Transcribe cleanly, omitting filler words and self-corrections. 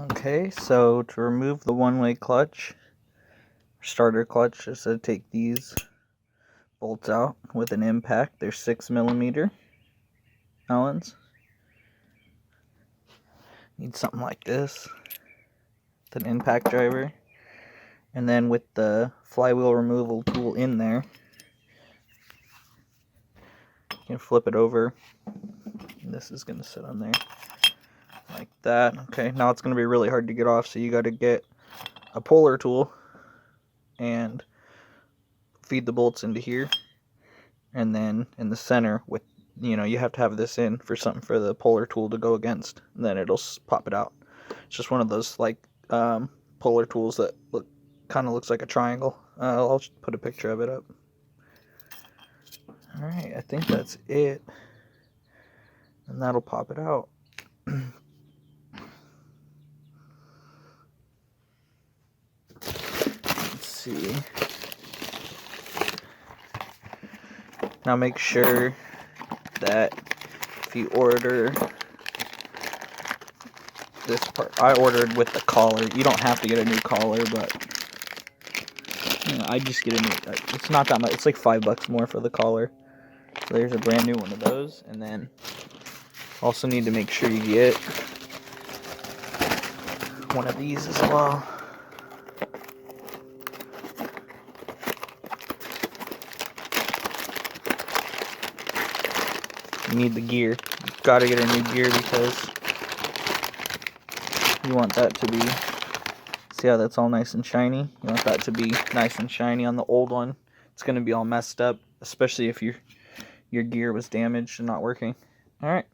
Okay, so to remove the one-way clutch, starter clutch, just to take these bolts out with an impact. They're 6mm Allens. Need something like this with an impact driver. And then with the flywheel removal tool in there, you can flip it over. And this is going to sit on there like that. Okay, now it's going to be really hard to get off, so you got to get a puller tool and feed the bolts into here. And then in the center, with you have to have this in for something for the puller tool to go against, and then it'll pop it out. It's just one of those like puller tools that kind of looks like a triangle. I'll just put a picture of it up. Alright, I think that's it, and that'll pop it out. Let's see. Now make sure that if you order this part, I ordered with the collar. You don't have to get a new collar, but I just get a new. It's not that much. It's like $5 more for the collar. So there's a brand new one of those, and then also need to make sure you get one of these as well. You need the gear. You've got to get a new gear because you want that to be, see how that's all nice and shiny? You want that to be nice and shiny. On the old one, it's going to be all messed up, especially if your gear was damaged and not working. Alright.